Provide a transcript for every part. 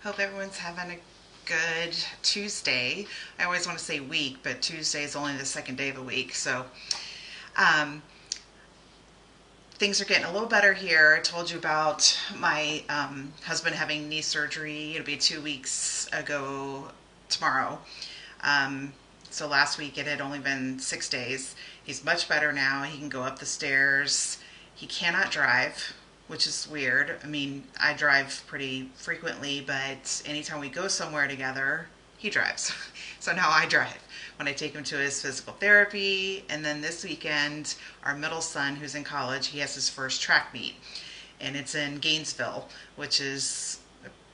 Hope everyone's having a good Tuesday. I always want to say week, but Tuesday is only the second day of the week. So um, things are getting a little better here. I told you about my husband having knee surgery. It'll be 2 weeks ago tomorrow. Um, so last week it had only been 6 days. He's much better now. He can go up the stairs. He cannot drive, which is weird. I mean, I drive pretty frequently, but anytime we go somewhere together, he drives. So now I drive when I take him to his physical therapy. And then this weekend, our middle son, who's in college, he has his first track meet. And it's in Gainesville, which is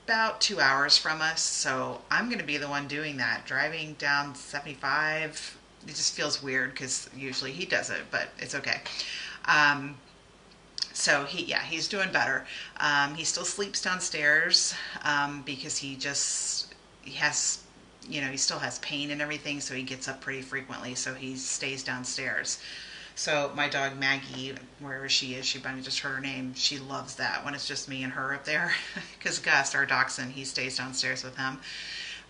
about 2 hours from us. So I'm going to be the one doing that, driving down 75. It just feels weird because usually he does it, but it's okay. So he's doing better. He still sleeps downstairs because he has, he still has pain and everything, so he gets up pretty frequently, so he stays downstairs. So my dog Maggie, wherever she is, she probably just heard her name, she loves that when it's just me and her up there, because Gus, our dachshund, he stays downstairs with him.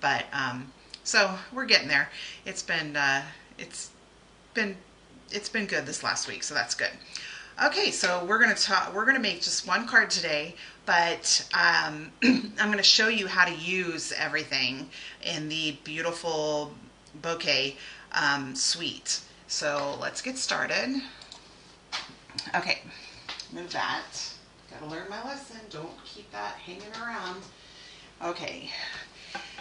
But so we're getting there. It's been good this last week, so that's good. Okay, so we're gonna make just one card today, but I'm gonna show you how to use everything in the beautiful Bokeh suite. So let's get started. Okay, move that. Gotta learn my lesson. Don't keep that hanging around. Okay,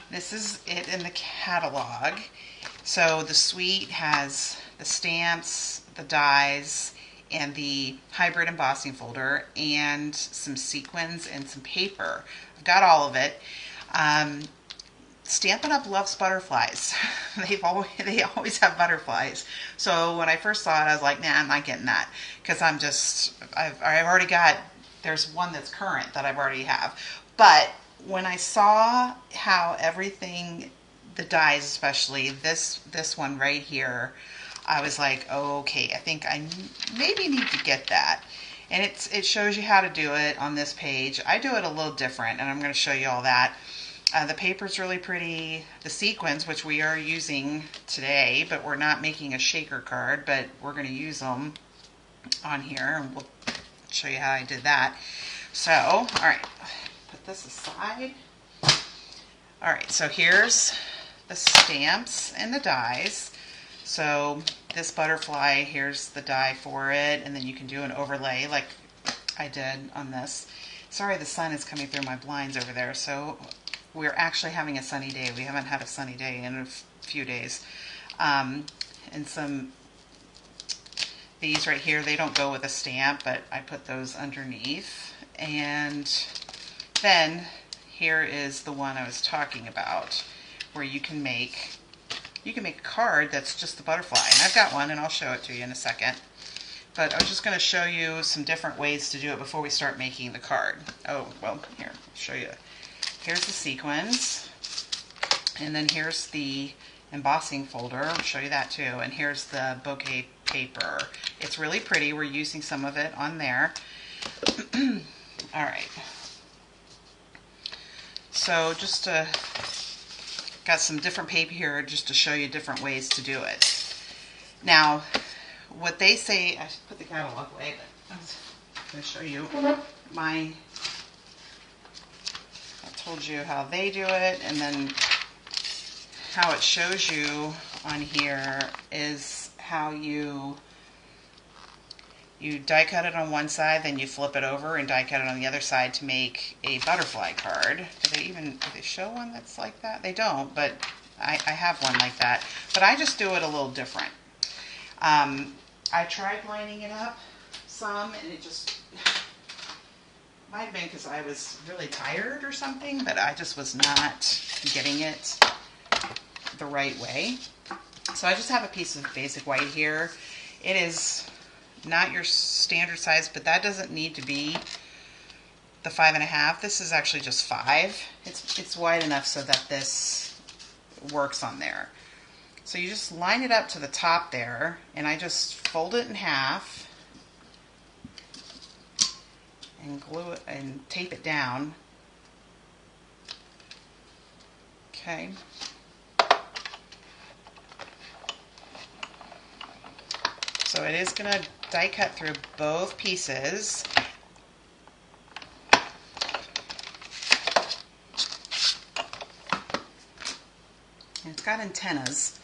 this is it in the catalog. So the suite has the stamps, the dies, and the hybrid embossing folder, and some sequins and some paper. I've got all of it. Stampin' Up! Loves butterflies. They always have butterflies. So when I first saw it, I was like, nah, I'm not getting that, because I've already got, there's one that's current that I've already have. But when I saw how everything, the dies especially, this one right here, I was like, okay, I think I maybe need to get that. And it shows you how to do it on this page. I do it a little different, and I'm going to show you all that. The paper's really pretty. The sequins, which we are using today, but we're not making a shaker card, but we're going to use them on here, and we'll show you how I did that. So, all right, put this aside. All right, so here's the stamps and the dies. So this butterfly, here's the die for it, and then you can do an overlay like I did on this. Sorry, the sun is coming through my blinds over there, so we're actually having a sunny day. We haven't had a sunny day in a few days. And these right here, they don't go with a stamp, but I put those underneath. And then here is the one I was talking about, where you can make a card that's just the butterfly. And I've got one, and I'll show it to you in a second. But I was just going to show you some different ways to do it before we start making the card. Oh, well, here, I'll show you. Here's the sequins. And then here's the embossing folder. I'll show you that too. And here's the Bokeh paper. It's really pretty. We're using some of it on there. All right. So just got some different paper here just to show you different ways to do it. Now, what they say, I should put the catalog away, but I'm going to show you I told you how they do it, and then how it shows you on here is how you die cut it on one side, then you flip it over and die cut it on the other side to make a butterfly card. Do they show one that's like that? They don't, but I have one like that. But I just do it a little different. I tried lining it up some, and it just might have been because I was really tired or something, but I just was not getting it the right way. So I just have a piece of basic white here. It is not your standard size, but that doesn't need to be the 5.5. This is actually just 5. It's wide enough so that this works on there. So you just line it up to the top there, and I just fold it in half and glue it and tape it down Okay. So it is going to die cut through both pieces. And it's got antennas,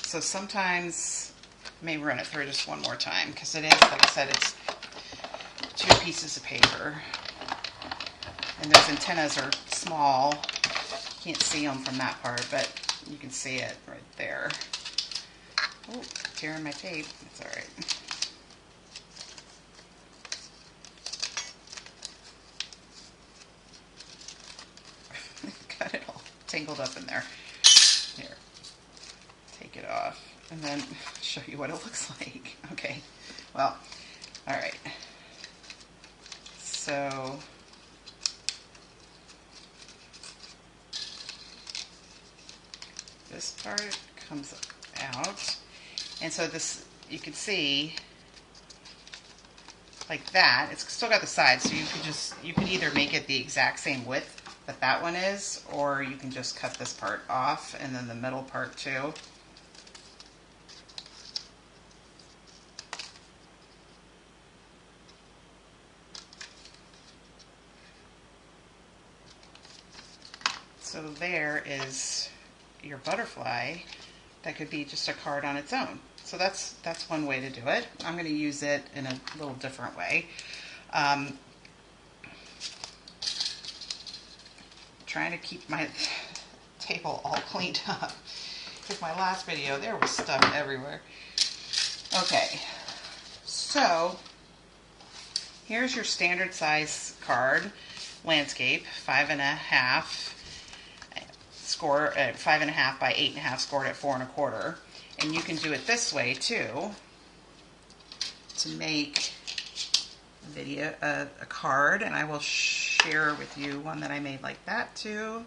so sometimes I may run it through just one more time because it is, like I said, it's 2 pieces of paper. And those antennas are small. Can't see them from that part, but you can see it right there. Oh, tearing my tape. That's all right. Got it all tangled up in there. Here, take it off and then show you what it looks like. Okay, well, all right. So this part comes out, and so this, you can see like that. It's still got the sides, so you could either make it the exact same width that that one is, or you can just cut this part off and then the middle part too. So there is your butterfly. That could be just a card on its own. So that's one way to do it. I'm going to use it in a little different way. Trying to keep my table all cleaned up because my last video there was stuff everywhere. Okay, so here's your standard size card, landscape, 5.5. Score at 5.5 by 8.5, scored at 4 1/4. And you can do it this way too, to make a card, and I will share with you one that I made like that too.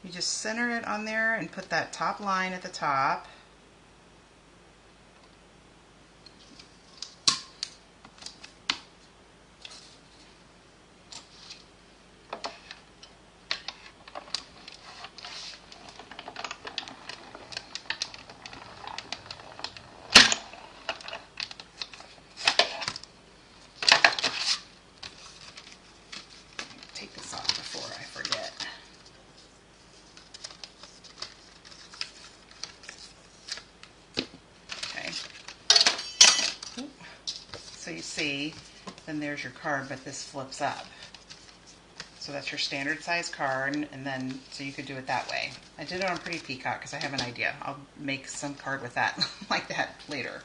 You just center it on there and put that top line at the top. Take this off before I forget. Okay. So you see, then there's your card, but this flips up. So that's your standard size card, and then, so you could do it that way. I did it on Pretty Peacock because I have an idea. I'll make some card with that, like that later.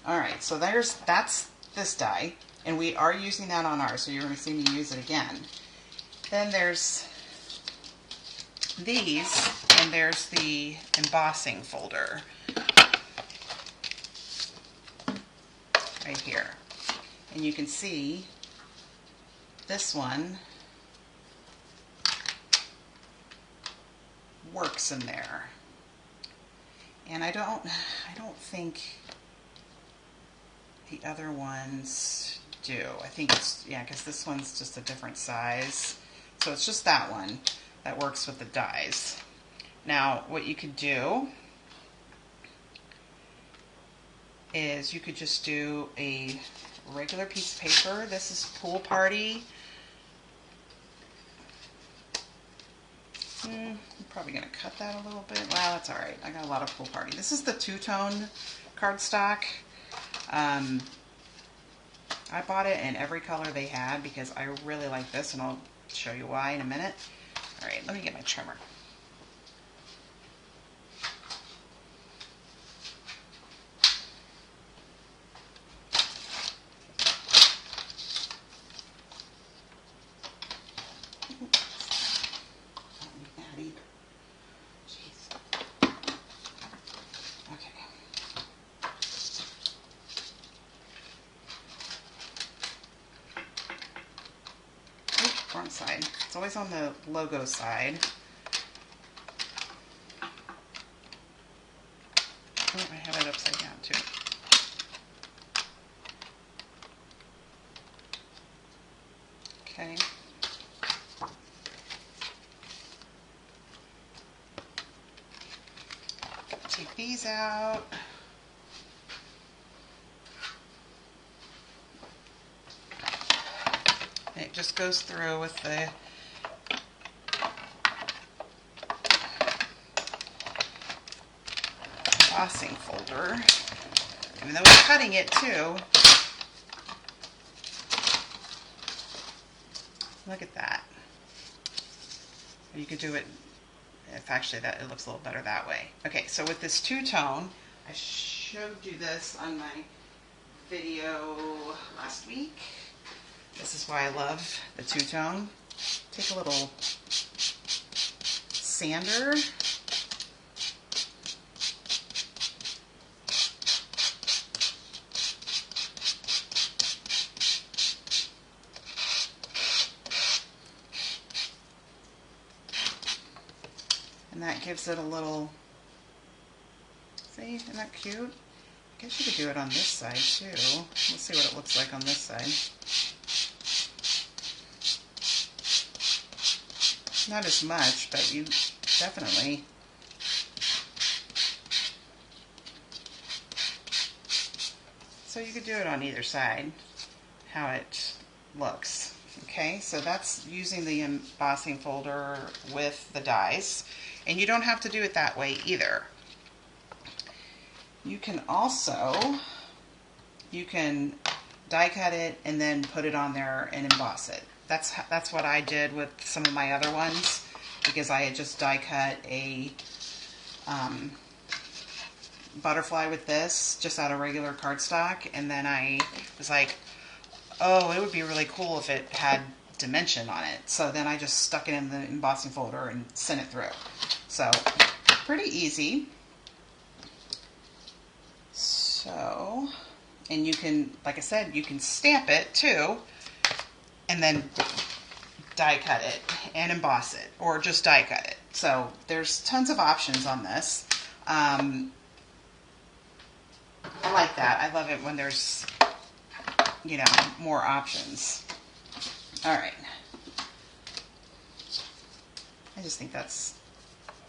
Alright, so that's this die, and we are using that on ours, so you're going to see me use it again. Then there's these, and there's the embossing folder. Right here. And you can see this one works in there. And I don't think the other ones do. I think it's, yeah, because this one's just a different size. So it's just that one that works with the dies. Now, what you could do is you could just do a regular piece of paper. This is Pool Party. I'm probably going to cut that a little bit. Well, that's all right. I got a lot of Pool Party. This is the two-tone cardstock. I bought it in every color they had because I really like this, and I'll show you why in a minute. All right, let me get my trimmer. Wrong side. It's always on the logo side. Oh, I have it upside down too. Okay. take these out. And it just goes through with the embossing folder. Even though we're cutting it too. Look at that. You could do it, if actually that it looks a little better that way. Okay, so with this two-tone, I showed you this on my video last week. This is why I love the two-tone. Take a little sander. And that gives it a little, see, isn't that cute? I guess you could do it on this side too. Let's see what it looks like on this side. Not as much, but you definitely. So you could do it on either side, how it looks. Okay, so that's using the embossing folder with the dies. And you don't have to do it that way either. You can also, you can die cut it and then put it on there and emboss it. That's what I did with some of my other ones, because I had just die cut a butterfly with this, just out of regular cardstock, and then I was like, oh, it would be really cool if it had dimension on it. So then I just stuck it in the embossing folder and sent it through. So, pretty easy. So, and you can, like I said, you can stamp it too, and then die cut it and emboss it, or just die cut it. So there's tons of options on this. I like that. I love it when there's, you know, more options. All right. I just think that's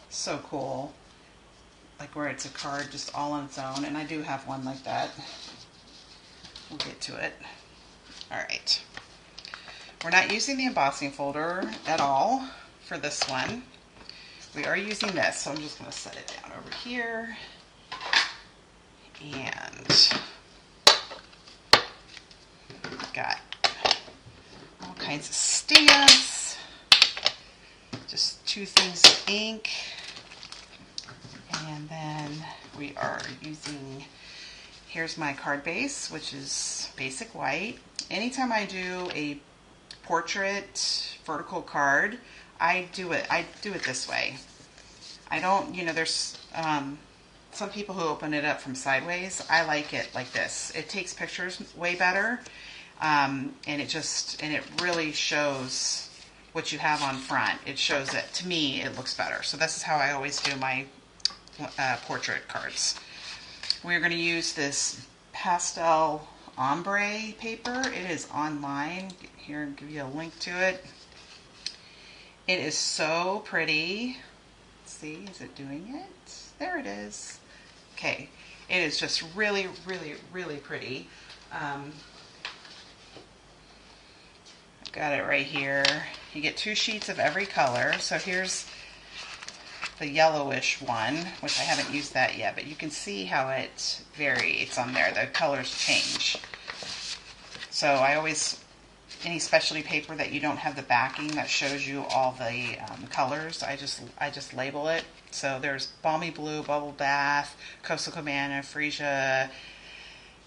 so cool. Like where it's a card just all on its own. And I do have one like that. We'll get to it. All right. We're not using the embossing folder at all for this one. We are using this, so I'm just going to set it down over here. And got all kinds of stamps. Just 2 things of ink. And then we are using, here's my card base, which is basic white. Anytime I do a portrait vertical card, I do it this way. I don't, you know, there's some people who open it up from sideways. I like it like this. It takes pictures way better, and it really shows what you have on front. It shows it, to me, it looks better. So this is how I always do my portrait cards. We're going to use this pastel ombre paper. It is online. Here, I'll give you a link to it. It is so pretty. Let's see, is it doing it? There it is. Okay, it is just really, really, really pretty. I've got it right here. You get 2 sheets of every color. So here's the yellowish one, which I haven't used that yet, but you can see how it varies on there. The colors change. So I always, any specialty paper that you don't have the backing that shows you all the colors, I just label it. So there's Balmy Blue, Bubble Bath, Coastal Cabana, Freesia,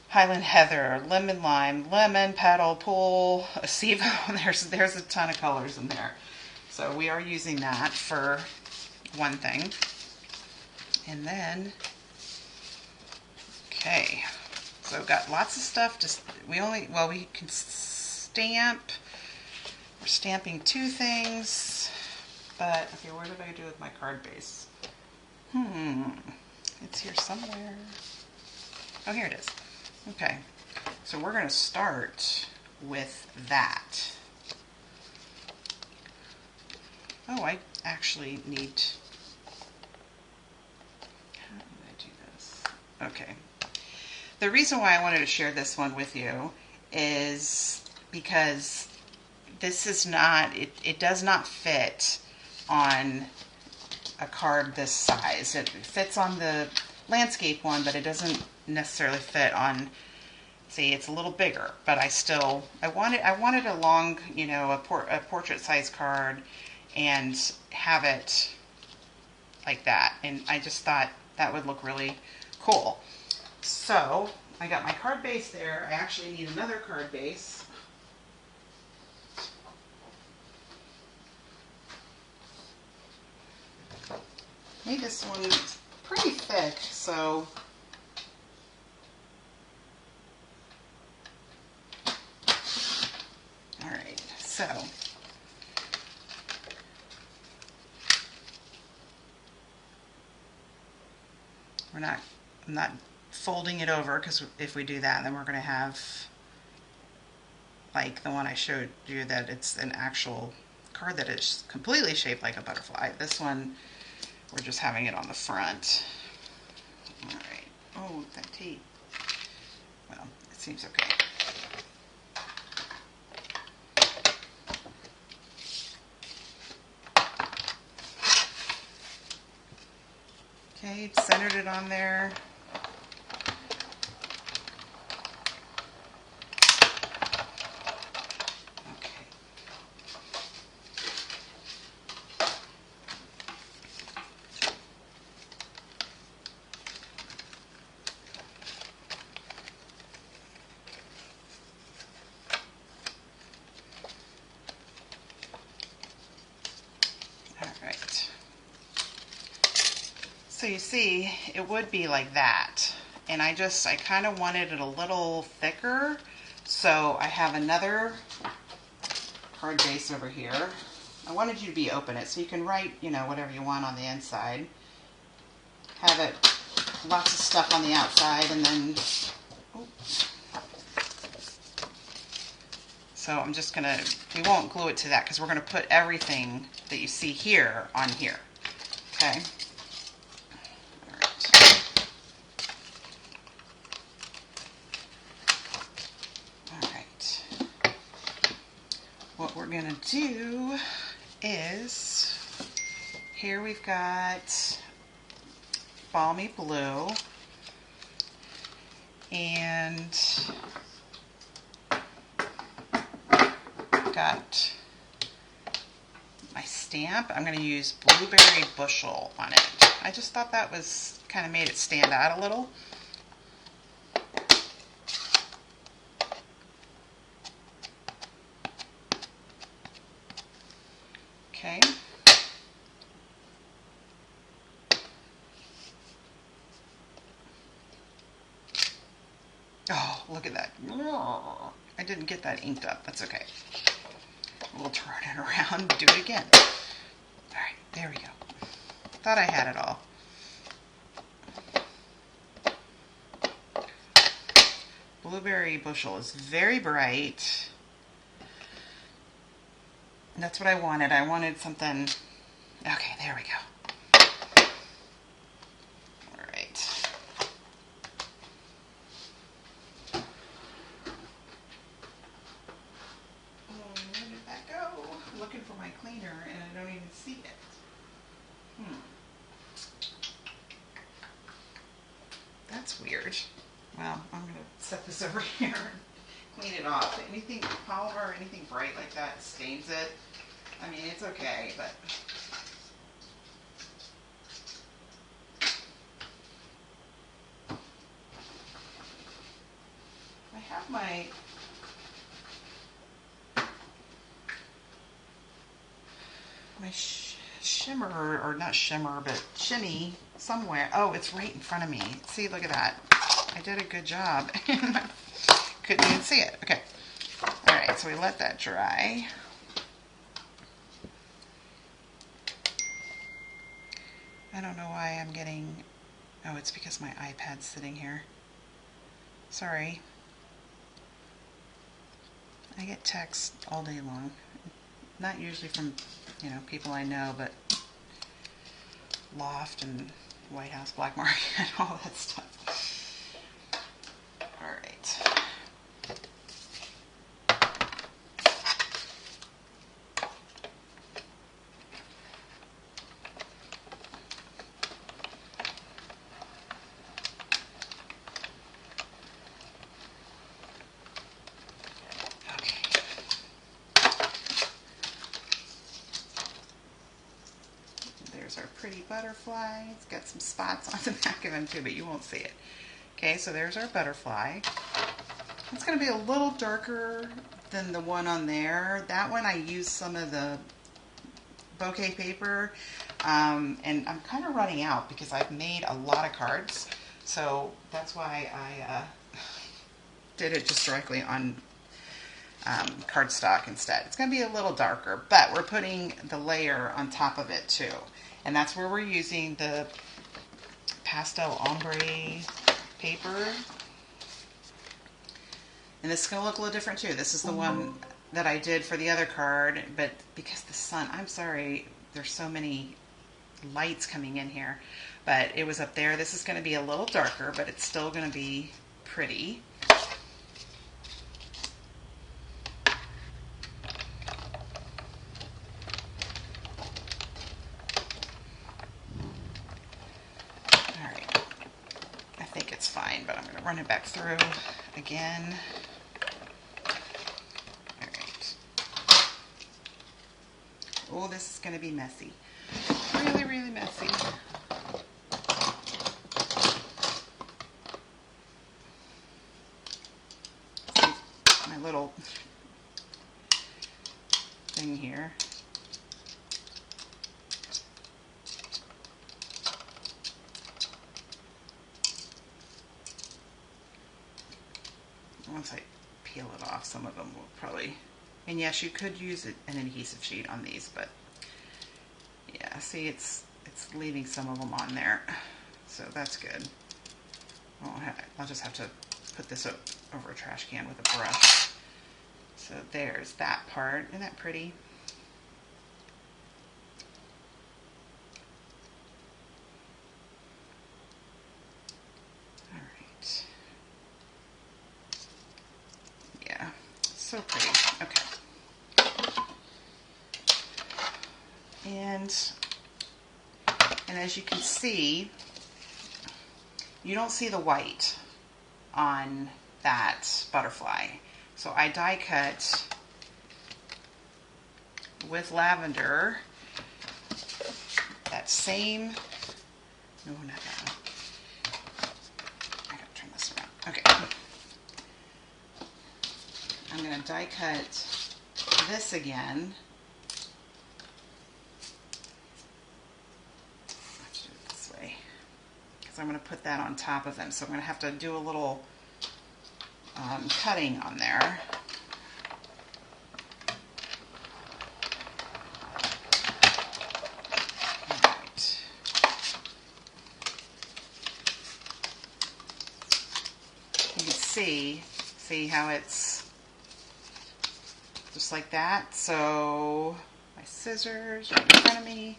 Highland Heather, Lemon Lime, Lemon Petal, Pool, Acevo. There's a ton of colors in there. So we are using that for one thing. And then, okay, so we've got lots of stuff. We can stamp. We're stamping 2 things, but okay, where did I do with my card base? It's here somewhere. Oh, here it is. Okay, so we're going to start with that. Oh, I actually need, how did I Okay. The reason why I wanted to share this one with you is because this is not, it does not fit on a card this size. It fits on the landscape one, but it doesn't necessarily fit on, see, it's a little bigger, but I wanted a long, you know, a portrait size card and have it like that. And I just thought that would look really cool. So I got my card base there. I actually need another card base. Made this one pretty thick, so all right, so I'm not folding it over, because if we do that, then we're going to have like the one I showed you, that it's an actual card that is completely shaped like a butterfly. This one, we're just having it on the front. All right. Oh, that tape. Well, it seems okay. Okay, centered it on there. So you see, it would be like that. And I kind of wanted it a little thicker. So I have another card base over here. I wanted you to be open it so you can write, you know, whatever you want on the inside. Have it, lots of stuff on the outside, and then, oops. So I'm just gonna, we won't glue it to that because we're gonna put everything that you see here on here. Okay. What we're going to do is, here we've got Balmy Blue, and got my stamp. I'm going to use Blueberry Bushel on it. I just thought that was kind of made it stand out a little. Okay. Oh, look at that. I didn't get that inked up. That's okay. We'll turn it around and do it again. All right, there we go. Thought I had it all. Blueberry Bushel is very bright. And that's what I wanted. I wanted something. Okay, there we go. All right. Oh, where did that go? I'm looking for my cleaner and I don't even see it. That's weird. Well, I'm going to set this over here and clean it off. Anything polymer or anything bright like that stains it. I mean, it's okay, but I have my shimmer, or not shimmer, but shimmy somewhere. Oh, it's right in front of me. See, look at that. I did a good job. Couldn't even see it. Okay. All right, so we let that dry. I don't know why I'm getting, oh, it's because my iPad's sitting here. Sorry. I get texts all day long. Not usually from, you know, people I know, but Loft and White House Black Market and all that stuff. butterfly. It's got some spots on the back of him too, but you won't see it. Okay, so there's our butterfly. It's going to be a little darker than the one on there. That one I used some of the bouquet paper, and I'm kind of running out because I've made a lot of cards, so that's why I did it just directly on cardstock instead. It's going to be a little darker, but we're putting the layer on top of it too, and that's where we're using the pastel ombre paper. And this is going to look a little different too. This is the one that I did for the other card, but because the sun, I'm sorry, there's so many lights coming in here, but it was up there. This is going to be a little darker, but it's still going to be pretty. Alright, I think it's fine, but I'm going to run it back through again. Oh, this is going to be messy. Really, really messy. My little thing here. Once I peel it off, some of them will probably... And yes, you could use an adhesive sheet on these, but yeah, see, it's leaving some of them on there, so that's good. I'll just have to put this over a trash can with a brush. So there's that part. Isn't that pretty? All right. Yeah, so pretty. Okay. And as you can see, you don't see the white on that butterfly. So I die cut with lavender that same, no, not that one. I gotta turn this around. Okay. I'm gonna die cut this again. I'm going to put that on top of them, so I'm going to have to do a little cutting on there. All right. You can see how it's just like that. So my scissors right in front of me.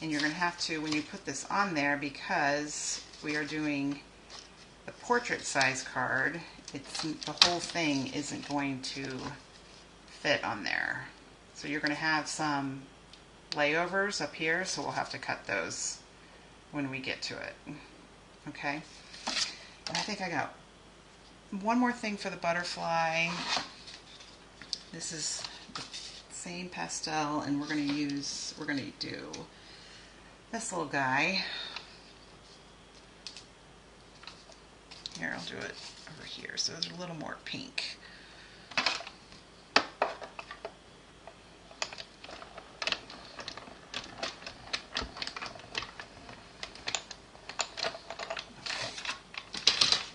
And you're going to have to, when you put this on there, because we are doing the portrait size card, the whole thing isn't going to fit on there. So you're going to have some layovers up here, so we'll have to cut those when we get to it. Okay? And I think I got one more thing for the butterfly. This is the same pastel, and we're going to do this little guy. Here, I'll do it over here, so it's a little more pink.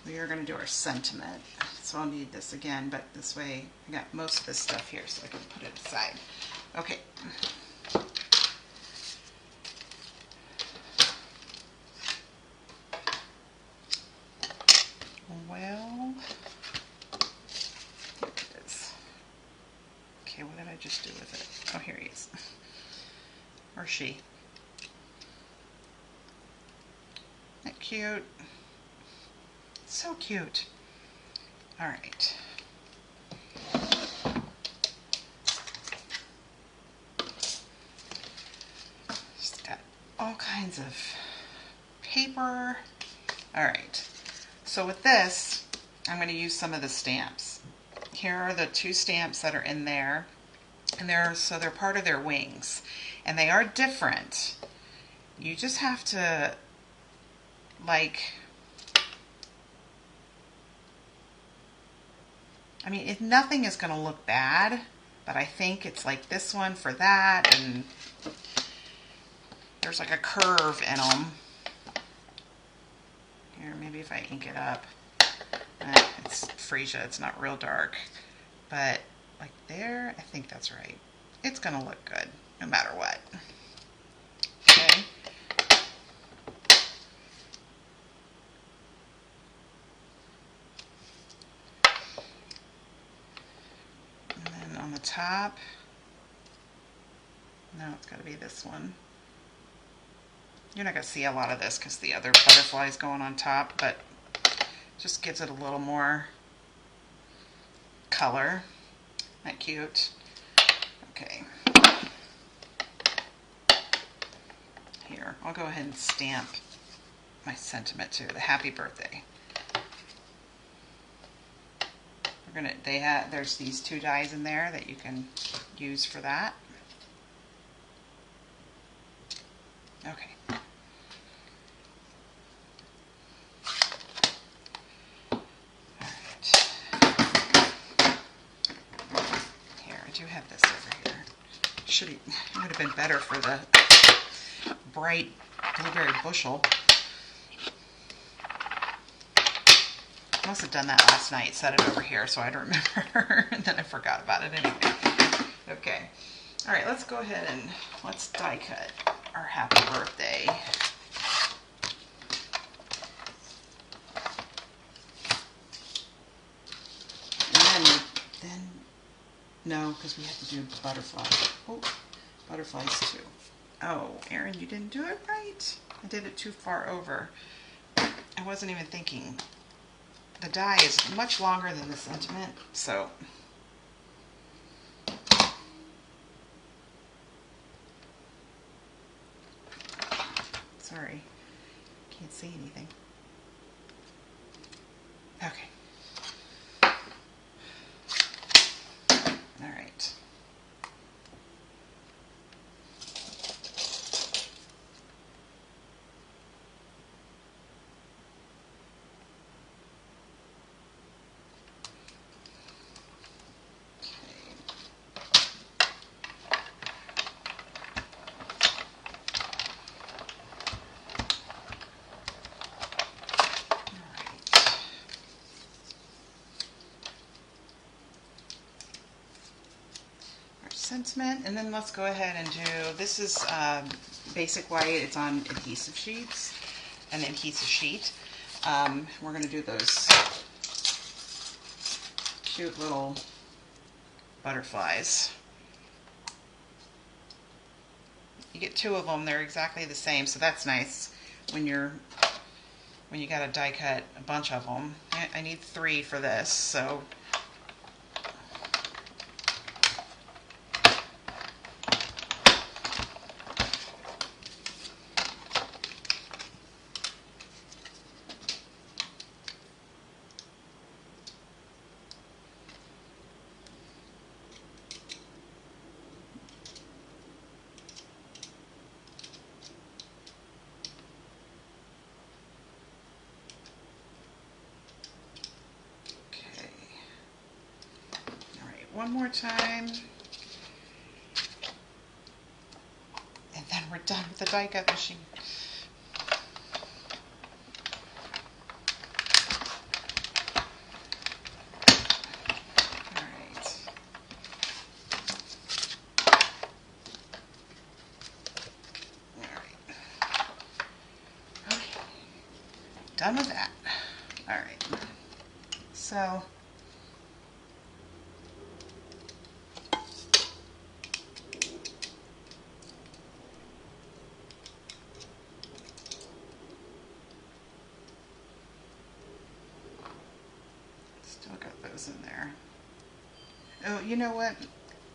We are going to do our sentiment, so I'll need this again, but this way I got most of this stuff here, so I can put it aside. Okay. Well, here it is. Okay, what did I just do with it? Oh, here he is. Or she. Isn't that cute? So cute. All right. Just got all kinds of paper. All right. So with this, I'm going to use some of the stamps. here are the 2 stamps that are in there, and they're part of their wings, and they are different. You just have to, like, I mean, nothing is going to look bad, but I think it's like this one for that, and there's like a curve in them. Here, maybe if I ink it up. It's freesia, it's not real dark, but like there, I think that's right. It's gonna look good no matter what. Okay. And then on the top, no, it's gotta be this one. You're not gonna see a lot of this because the other butterfly is going on top, but just gives it a little more color. Isn't that cute? Okay. Here, I'll go ahead and stamp my sentiment too, the happy birthday. There's these 2 dies in there that you can use for that. Okay. Do have this over here. It would have been better for the bright blueberry bushel. I must have done that last night, set it over here so I'd remember, and then I forgot about it anyway. Okay. All right, let's go ahead and let's die cut our happy birthday. And then no, because we have to do butterflies. Oh, butterflies too. Oh, Erin, you didn't do it right. I did it too far over. I wasn't even thinking. The die is much longer than the sentiment, so. Sorry, can't see anything. Okay. All right. Sentiment, and then let's go ahead and do, this is basic white, it's on adhesive sheets, an adhesive sheet. We're going to do those cute little butterflies. You get 2 of them, they're exactly the same, so that's nice when you got to die cut a bunch of them. I need 3 for this, so one more time, and then we're done with the die cut machine. All right. All right. Okay. Done with that. All right. So in there. Oh, you know what?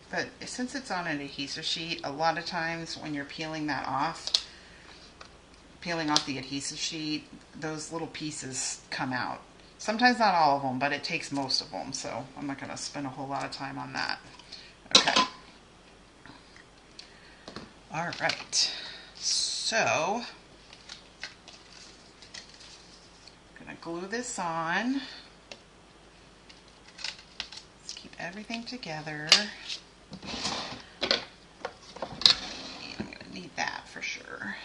But since it's on an adhesive sheet, a lot of times when you're peeling off the adhesive sheet, those little pieces come out. Sometimes not all of them, but it takes most of them, so I'm not going to spend a whole lot of time on that. Okay. All right. So, I'm going to glue this on. Let's keep everything together. And I'm going to need that for sure.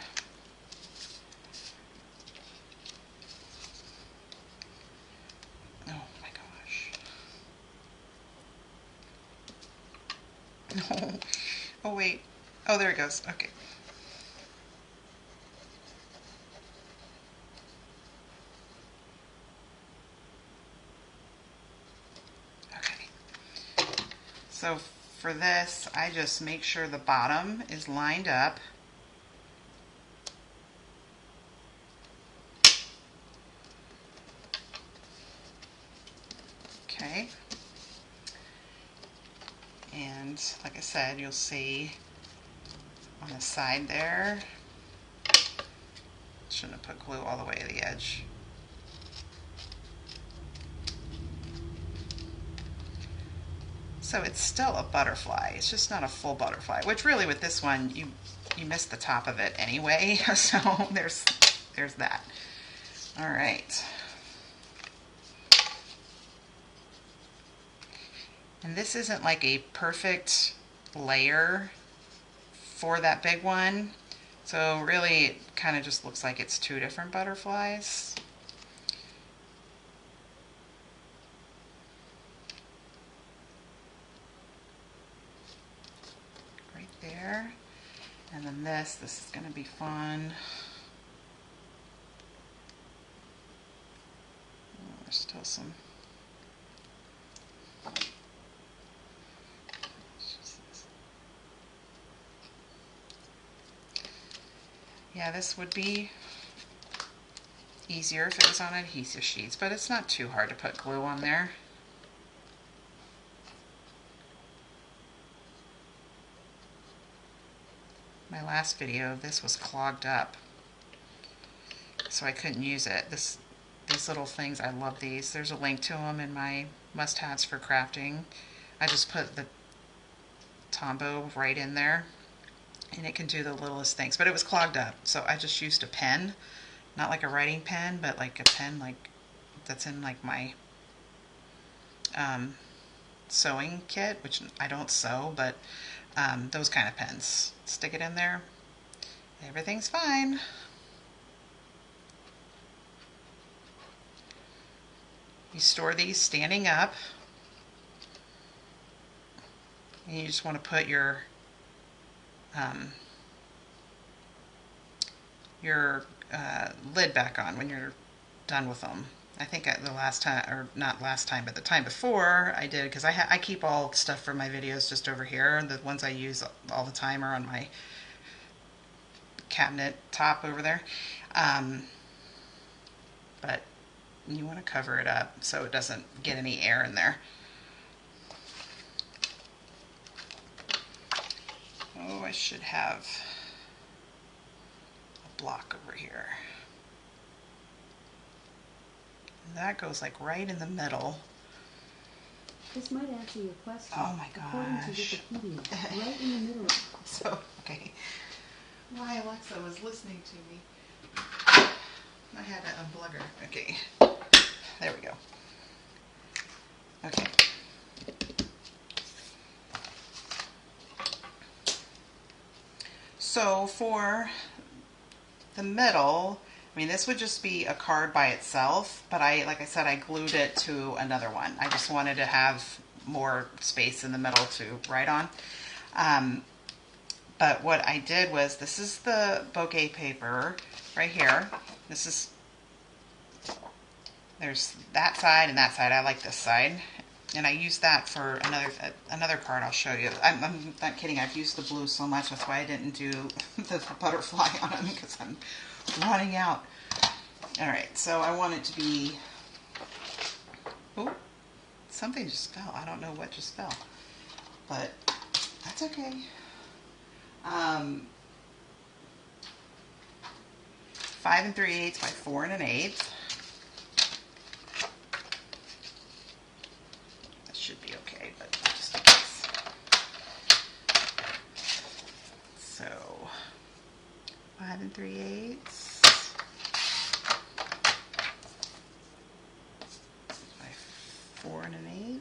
Oh my gosh. No. Oh wait. Oh, there it goes. Okay. So for this, I just make sure the bottom is lined up. Okay. And like I said, you'll see on the side there, shouldn't have put glue all the way to the edge. So it's still a butterfly. It's just not a full butterfly, which really with this one, you missed the top of it anyway. So there's that. All right. And this isn't like a perfect layer for that big one. So really it kind of just looks like it's two different butterflies. Right there. And then this is going to be fun. Oh, there's still some. Yeah, this would be easier if it was on adhesive sheets, but it's not too hard to put glue on there. My last video of this was clogged up, so I couldn't use it. These little things, I love these. There's a link to them in my must-haves for crafting. I just put the Tombow right in there, and it can do the littlest things, but it was clogged up, so I just used a pen, not like a writing pen, but like a pen like that's in like my sewing kit, which I don't sew, but those kind of pens. Stick it in there, everything's fine. You store these standing up, and you just want to put your lid back on when you're done with them. I think the last time, or not last time, but the time before I did, because I keep all stuff for my videos just over here. The ones I use all the time are on my cabinet top over there. But you want to cover it up so it doesn't get any air in there. Oh, I should have a block over here. That goes like right in the middle. This might answer your question. Oh my According to gosh. Wikipedia, right in the middle. So, okay. My Alexa was listening to me. I had to unplug her. Okay. There we go. Okay. So for the middle, I mean, this would just be a card by itself, but like I said, I glued it to another one. I just wanted to have more space in the middle to write on. But what I did was, this is the bouquet paper right here. There's that side and that side. I like this side. And I used that for another card I'll show you. I'm not kidding. I've used the blue so much. That's why I didn't do the butterfly on them, because I'm running out. All right, so I want it to be... Oh, something just fell. I don't know what just fell, but that's okay. 5 3/8 by 4 1/8. 5 3/8 by 4 1/8.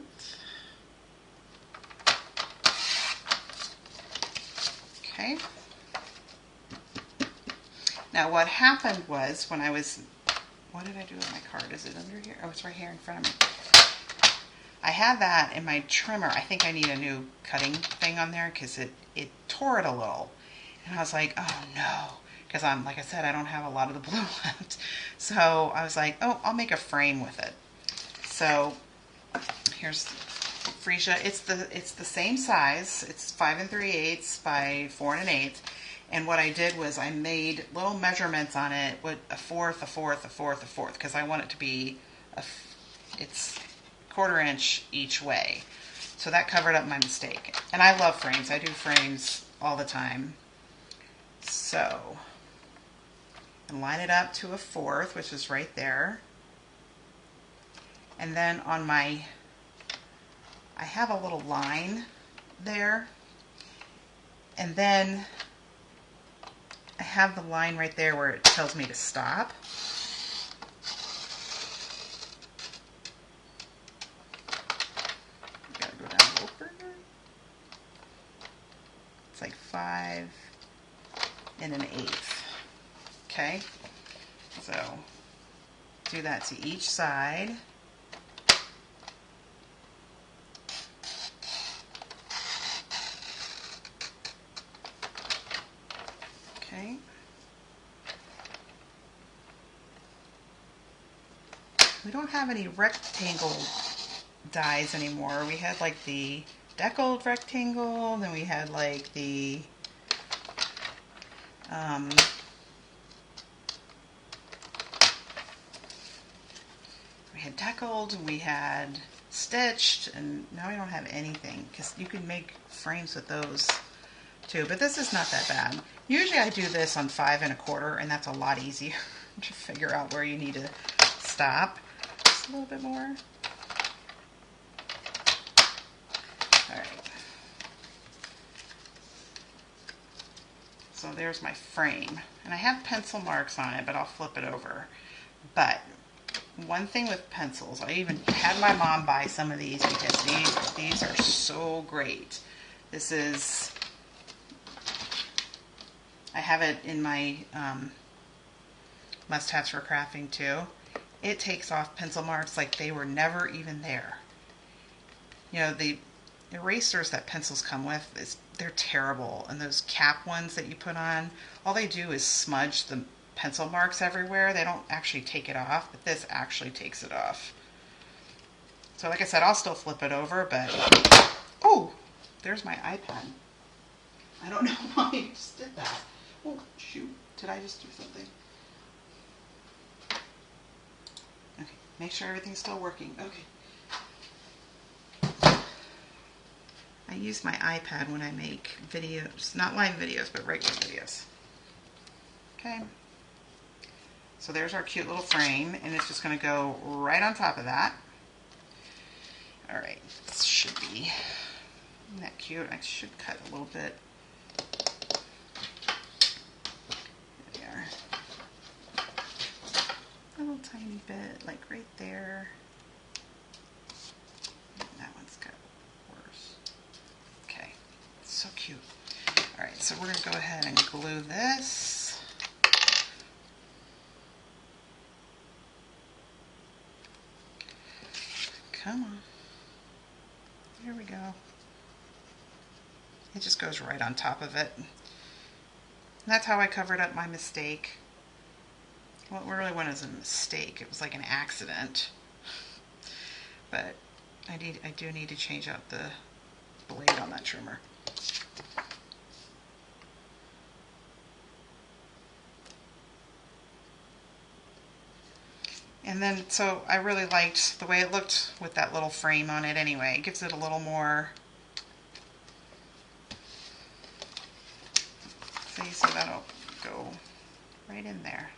Okay. Now what happened was when I was, what did I do with my card? Is it under here? Oh, it's right here in front of me. I had that in my trimmer. I think I need a new cutting thing on there because it tore it a little. And I was like, oh no. Because like I said, I don't have a lot of the blue left. So I was like, oh, I'll make a frame with it. So here's freesia. It's the same size. It's 5 3/8 by 4 1/8. And what I did was I made little measurements on it with a fourth, a fourth, a fourth, a fourth, because I want it to be it's 1/4 inch each way. So that covered up my mistake. And I love frames. I do frames all the time. So, and line it up to a fourth, which is right there. And then on my, I have a little line there. And then I have the line right there where it tells me to stop. Gotta go down a little further. It's like 5 1/8. Okay, so do that to each side. Okay. We don't have any rectangle dies anymore. We had like the deckled rectangle, then we had like the we had deckled, we had stitched, and now we don't have anything because you can make frames with those too. But this is not that bad. Usually I do this on 5 1/4, and that's a lot easier to figure out where you need to stop. Just a little bit more. All right. So there's my frame, and I have pencil marks on it, but I'll flip it over. But one thing with pencils, I even had my mom buy some of these because these are so great. This is, I have it in my must-haves for crafting too. It takes off pencil marks like they were never even there. You know, the erasers that pencils come with, they're terrible. And those cap ones that you put on, all they do is smudge the pencil marks everywhere. They don't actually take it off, but this actually takes it off. So like I said, I'll still flip it over, but oh, there's my iPad. I don't know why I just did that. Oh shoot, did I just do something? Okay, make sure everything's still working. Okay. I use my iPad when I make videos, not live videos, but regular videos. Okay. So there's our cute little frame, and it's just going to go right on top of that. All right, this should be, isn't that cute? I should cut a little bit. There we are. A little tiny bit, like right there. That one's got worse. Okay, so cute. All right, so we're going to go ahead and glue this. Come on. There we go. It just goes right on top of it. And that's how I covered up my mistake. Well, it really wasn't a mistake. It was like an accident. But I do need to change out the blade on that trimmer. And then, so I really liked the way it looked with that little frame on it anyway. It gives it a little more, see, so that'll go right in there.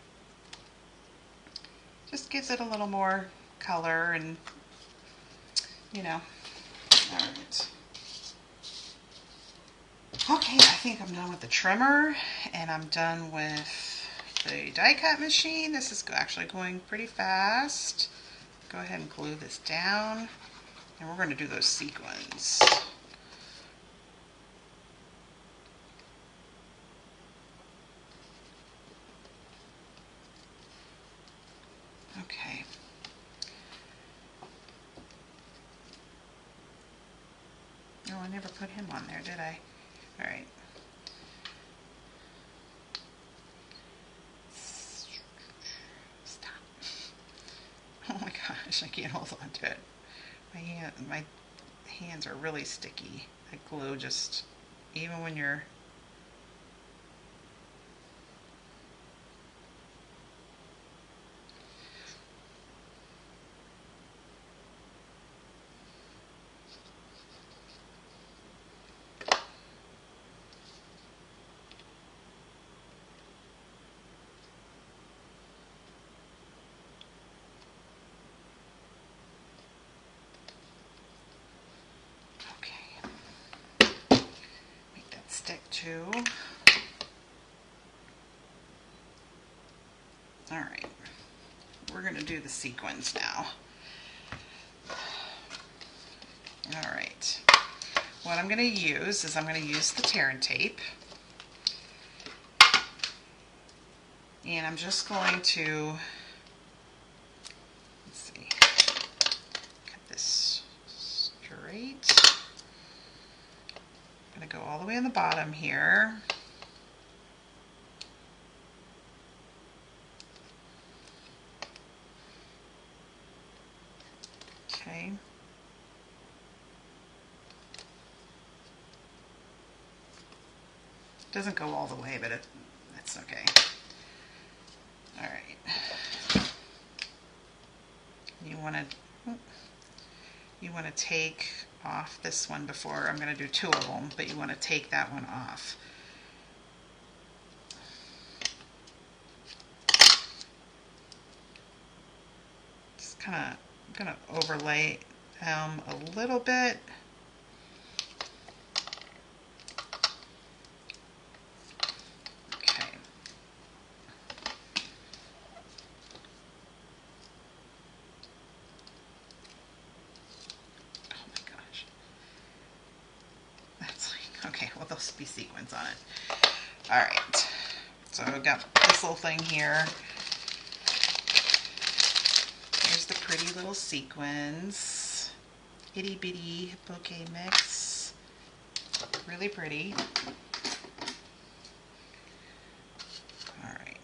Just gives it a little more color and, you know, all right. Okay, I think I'm done with the trimmer, and I'm done with the die cut machine. This is actually going pretty fast. Go ahead and glue this down, and we're going to do those sequins. Okay. Oh, I never put him on there, did I? All right. Stop. Oh my gosh, I can't hold on to it. My hands are really sticky. That glue just, even when you're stick too. All right, we're going to do the sequins now. All right, what I'm going to use is I'm going to use the tear and tape, and I'm just going to, let's see, cut this straight. I'm going to go all the way on the bottom here. Okay. Doesn't go all the way, but it's okay. All right. You want to take off this one before. I'm going to do two of them, but you want to take that one off. Just kind of, I'm going to overlay them a little bit. Okay. Oh my gosh. That's like, okay, well, there'll be sequins on it. All right. So I've got this little thing here. Here's the pretty little sequins. Itty bitty bouquet mix. Really pretty. All right.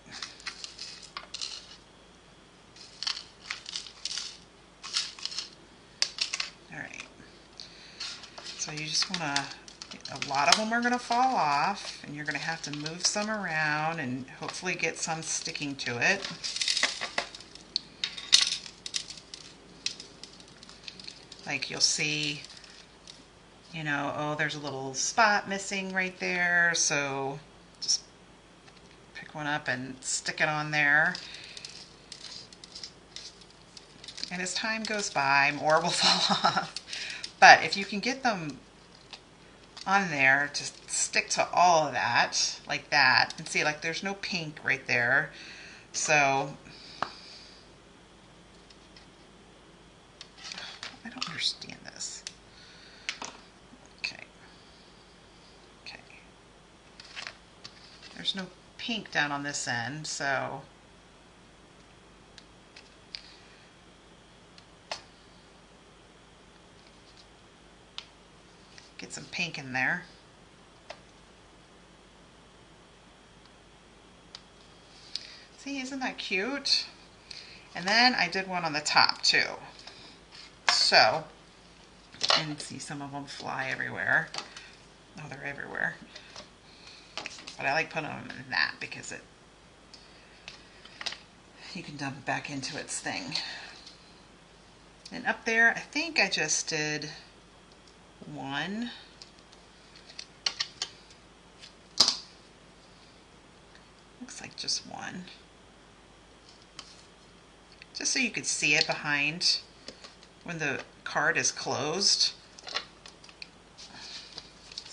All right. So you just want to, a lot of them are going to fall off, and you're going to have to move some around and hopefully get some sticking to it. Like you'll see, you know, oh, there's a little spot missing right there, so just pick one up and stick it on there. And as time goes by, more will fall off. But if you can get them on there, just stick to all of that, like that, and see, like there's no pink right there. So, I don't understand this. Okay. Okay. There's no pink down on this end, so get some pink in there. See, isn't that cute? And then I did one on the top too. So, and see some of them fly everywhere. Oh, they're everywhere. But I like putting them in that because you can dump it back into its thing. And up there, I think I just did one. Looks like just one. Just so you could see it behind when the card is closed.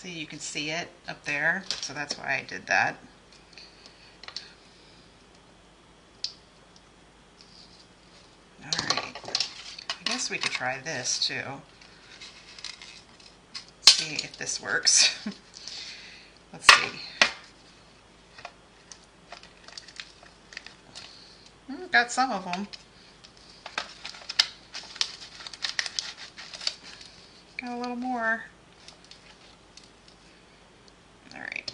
See, you can see it up there, so that's why I did that. Alright, I guess we could try this too. See if this works. Let's see. Got some of them. Got a little more. Alright.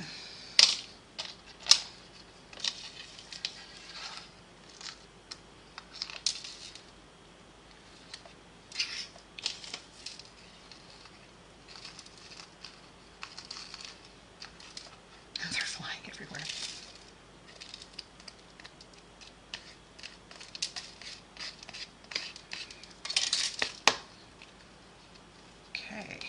They're flying everywhere. Okay.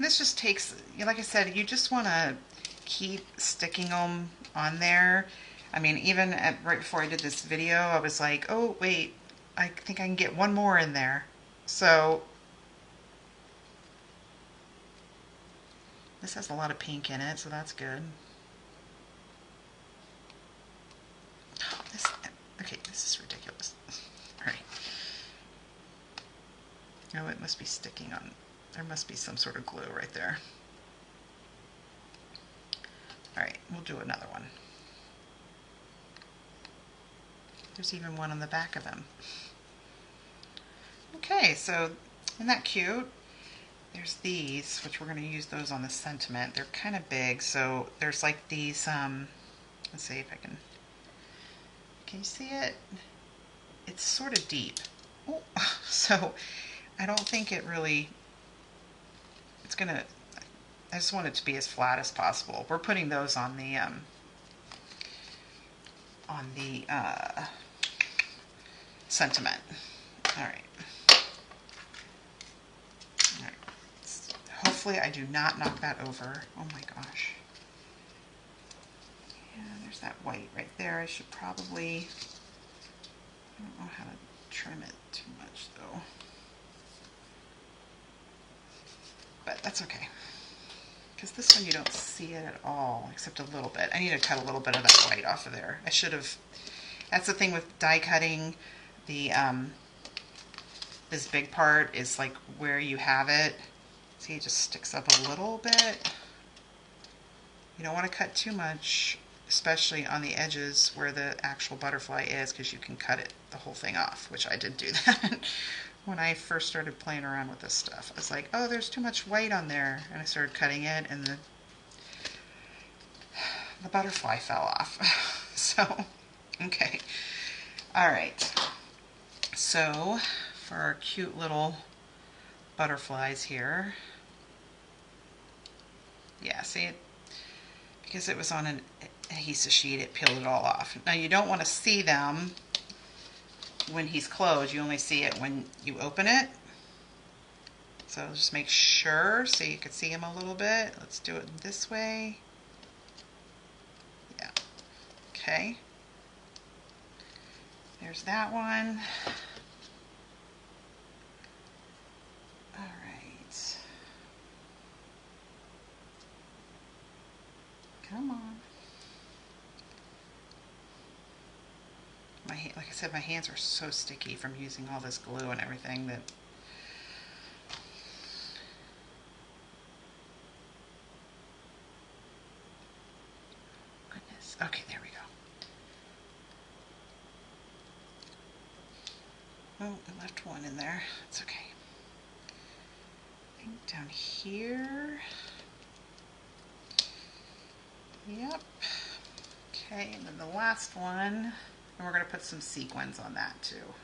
This just takes, like I said, you just want to keep sticking them on there. I mean, even right before I did this video, I was like, oh, wait, I think I can get one more in there. So this has a lot of pink in it, so that's good. Oh, okay, this is ridiculous. All right. Oh, it must be sticking on. There must be some sort of glue right there. All right, we'll do another one. There's even one on the back of him. Okay, so isn't that cute? There's these, which we're going to use those on the sentiment. They're kind of big, so there's like these, let's see if I can you see it? It's sort of deep. Oh, so I don't think it really, it's going to, I just want it to be as flat as possible. We're putting those on the sentiment. All right. All right. Hopefully I do not knock that over. Oh my gosh. Yeah, there's that white right there. I should probably, I don't know how to trim it too much though. But that's okay. Because this one you don't see it at all, except a little bit. I need to cut a little bit of that white off of there. I should have, that's the thing with die cutting. The, this big part is like where you have it. See, it just sticks up a little bit. You don't want to cut too much, especially on the edges where the actual butterfly is, because you can cut it, the whole thing off, which I did do that when I first started playing around with this stuff. I was like, oh, there's too much white on there, and I started cutting it, and the butterfly fell off. So, okay. All right. So, for our cute little butterflies here, yeah, see it, because it was on an adhesive sheet, it peeled it all off. Now you don't want to see them when he's closed, you only see it when you open it. So just make sure so you can see him a little bit. Let's do it this way. Yeah. Okay. There's that one. All right. Come on. Like I said, my hands are so sticky from using all this glue and everything that goodness. Okay, there we go. Oh, I left one in there. It's okay. I think down here. Yep. Okay, and then the last one. And we're going to put some sequins on that too.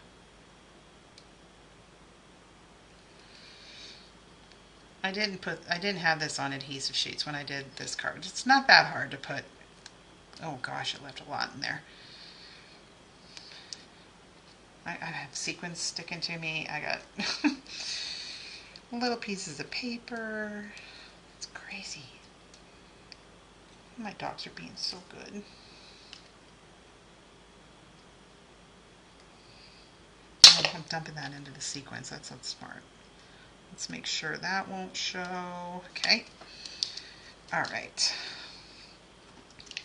I didn't have this on adhesive sheets when I did this card. It's not that hard to put. Oh gosh, it left a lot in there. I have sequins sticking to me. I got little pieces of paper. It's crazy. My dogs are being so good. I'm dumping that into the sequins. That's not smart. Let's make sure that won't show. Okay. All right.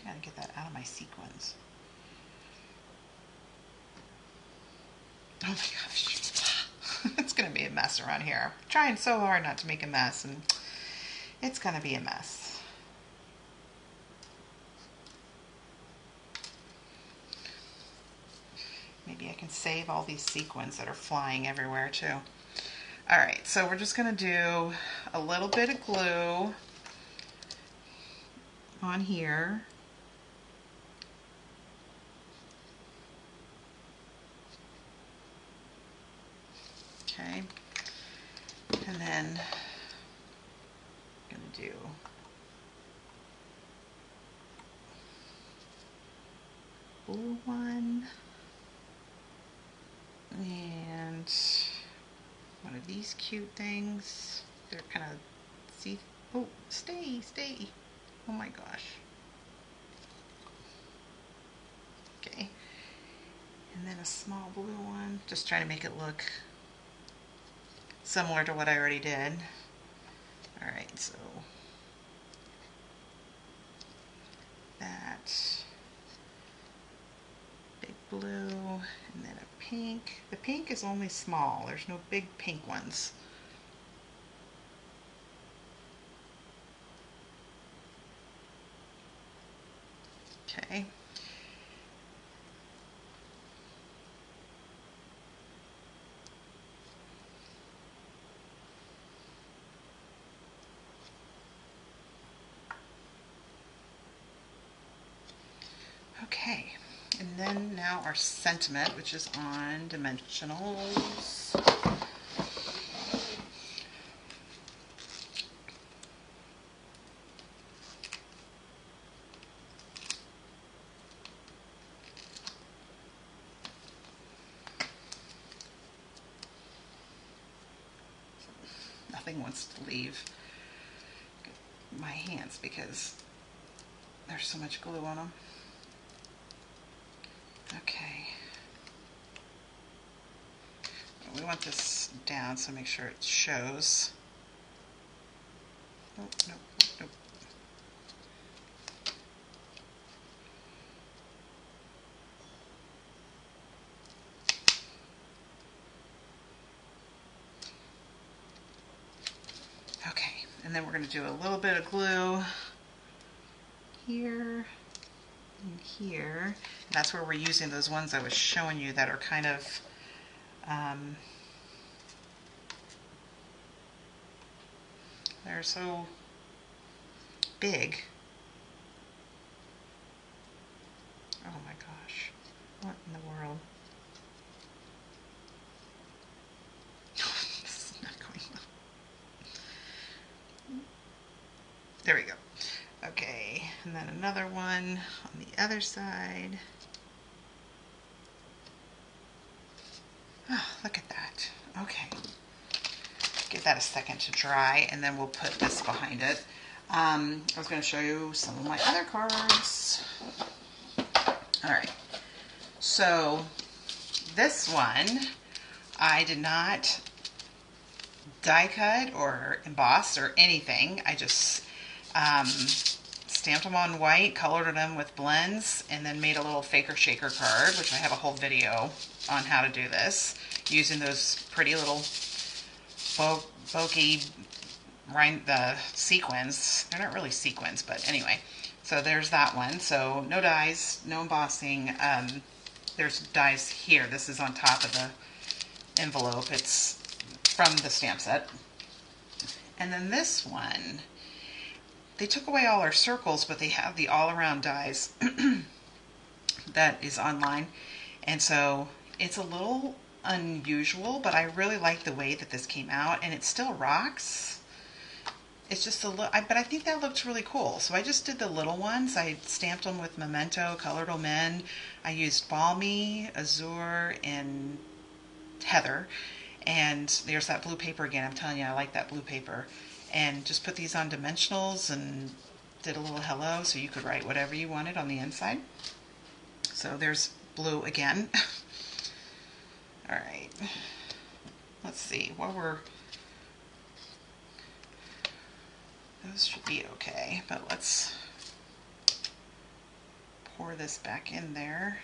Gotta get that out of my sequins. Oh my gosh. It's gonna be a mess around here. I'm trying so hard not to make a mess, and it's gonna be a mess. Maybe I can save all these sequins that are flying everywhere too. All right, so we're just gonna do a little bit of glue on here. Okay, and then I'm gonna do blue one and one of these cute things. They're kind of see. Oh, stay. Oh my gosh. Okay, and then a small blue one. Just trying to make it look similar to what I already did. All right, so that big blue, and then a pink. The pink is only small. There's no big pink ones. Okay. Okay, and then now our sentiment, which is on dimensionals. Nothing wants to leave my hands because there's so much glue on them. Okay. We want this down, so make sure it shows. Oh, nope. Okay, and then we're going to do a little bit of glue here and here. And that's where we're using those ones I was showing you that are kind of they're so big. Oh my gosh, what in the world? This is not going well. There we go. Okay, and then another one on the other side. Oh, look at that. Okay. Give that a second to dry, and then we'll put this behind it. I was going to show you some of my other cards. All right. So this one, I did not die cut or emboss or anything. I just stamped them on white, colored them with blends, and then made a little faker shaker card, which I have a whole video on how to do this using those pretty little Bokeh the sequins. They're not really sequins, but anyway. So there's that one. So no dies, no embossing. There's dies here. This is on top of the envelope. It's from the stamp set. And then this one, they took away all our circles, but they have the all-around dies that is online. And so it's a little unusual, but I really like the way that this came out, and it still rocks. It's just a little, but I think that looks really cool. So I just did the little ones. I stamped them with Memento, colored them in. I used Balmy, Azure, and Heather. And there's that blue paper again. I'm telling you, I like that blue paper. And just put these on dimensionals and did a little hello so you could write whatever you wanted on the inside. So there's blue again. All right. Let's see. While we're Those should be okay, but let's pour this back in there.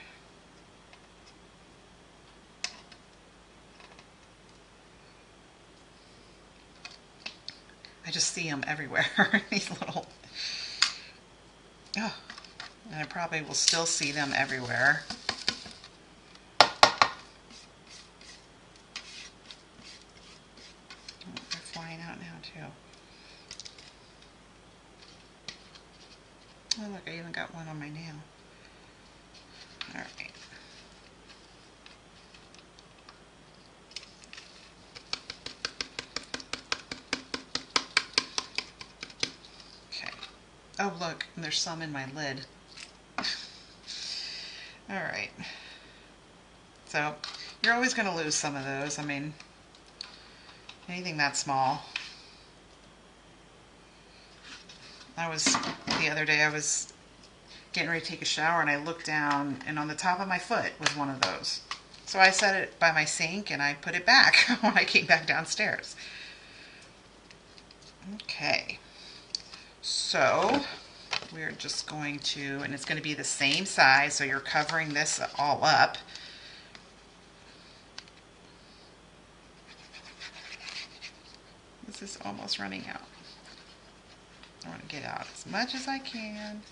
I just see them everywhere, these little, oh, and I probably will still see them everywhere. Oh, they're flying out now too. Oh look, I even got one on my nail. All right. Okay. Oh look, there's some in my lid. All right. So you're always going to lose some of those. I mean, anything that small. The other day I was getting ready to take a shower and I looked down and on the top of my foot was one of those. So I set it by my sink and I put it back when I came back downstairs. Okay. So we're just going to, and it's going to be the same size, so you're covering this all up. This is almost running out. I want to get out as much as I can.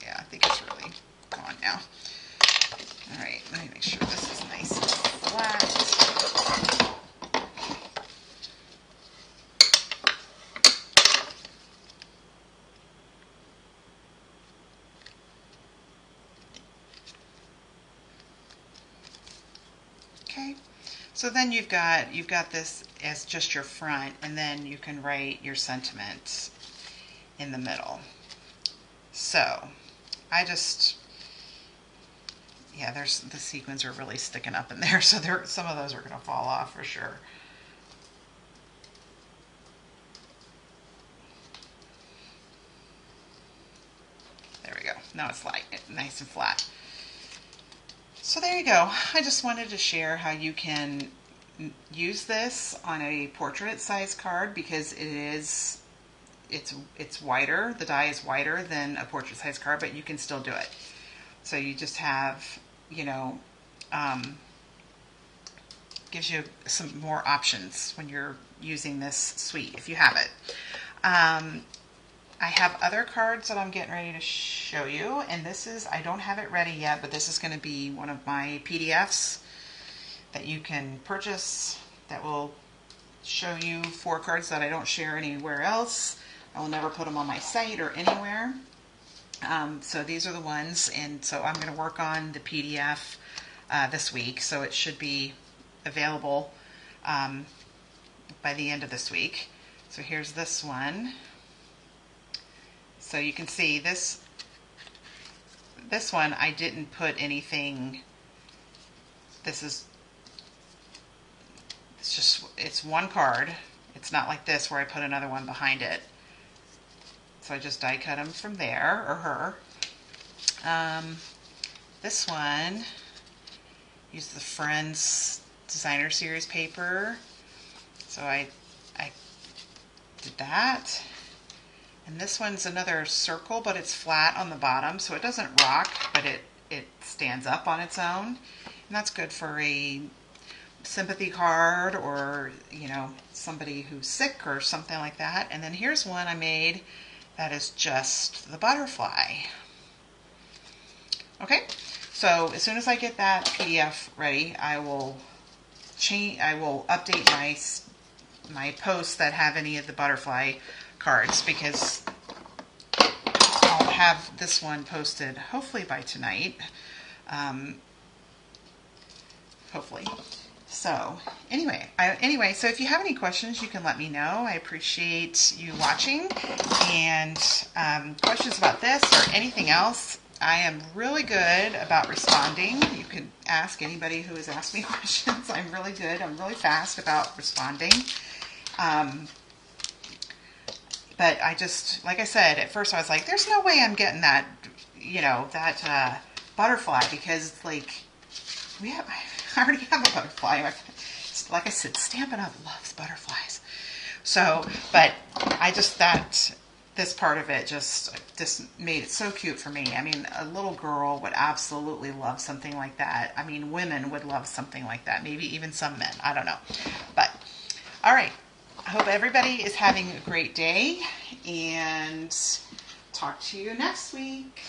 Yeah, I think it's really gone now. All right, let me make sure this is nice and flat. Okay, so then you've got this as just your front, and then you can write your sentiments in the middle. So I just, yeah, there's the sequins are really sticking up in there, so some of those are going to fall off for sure. There we go. Now it's light, nice and flat. So there you go. I just wanted to share how you can use this on a portrait size card because it's wider. The die is wider than a portrait size card, but you can still do it. So you just have, you know, gives you some more options when you're using this suite if you have it. I have other cards that I'm getting ready to show you, and this is, I don't have it ready yet, but this is going to be one of my PDFs that you can purchase that will show you 4 cards that I don't share anywhere else. I will never put them on my site or anywhere. So these are the ones, and so I'm going to work on the PDF this week, so it should be available by the end of this week. So here's this one. So you can see this one I didn't put anything. It's one card. It's not like this where I put another one behind it. So I just die cut them from there, or her. This one used the Friends Designer Series paper. So I did that. And this one's another circle, but it's flat on the bottom, so it doesn't rock, but it stands up on its own. And that's good for a sympathy card or, you know, somebody who's sick or something like that. And then here's one I made that is just the butterfly. Okay, so as soon as I get that PDF ready, I will update my posts that have any of the butterfly cards, because I'll have this one posted hopefully by tonight. Hopefully. So anyway, so if you have any questions, you can let me know. I appreciate you watching, and questions about this or anything else, I am really good about responding. You can ask anybody who has asked me questions. I'm really good. I'm really fast about responding. But I just, like I said, at first I was like, there's no way I'm getting that, you know, that butterfly, because like I already have a butterfly. Like I said, Stampin' Up! Loves butterflies. So, but I just that this part of it just made it so cute for me. I mean, a little girl would absolutely love something like that. I mean, women would love something like that. Maybe even some men. I don't know. But all right. I hope everybody is having a great day and talk to you next week.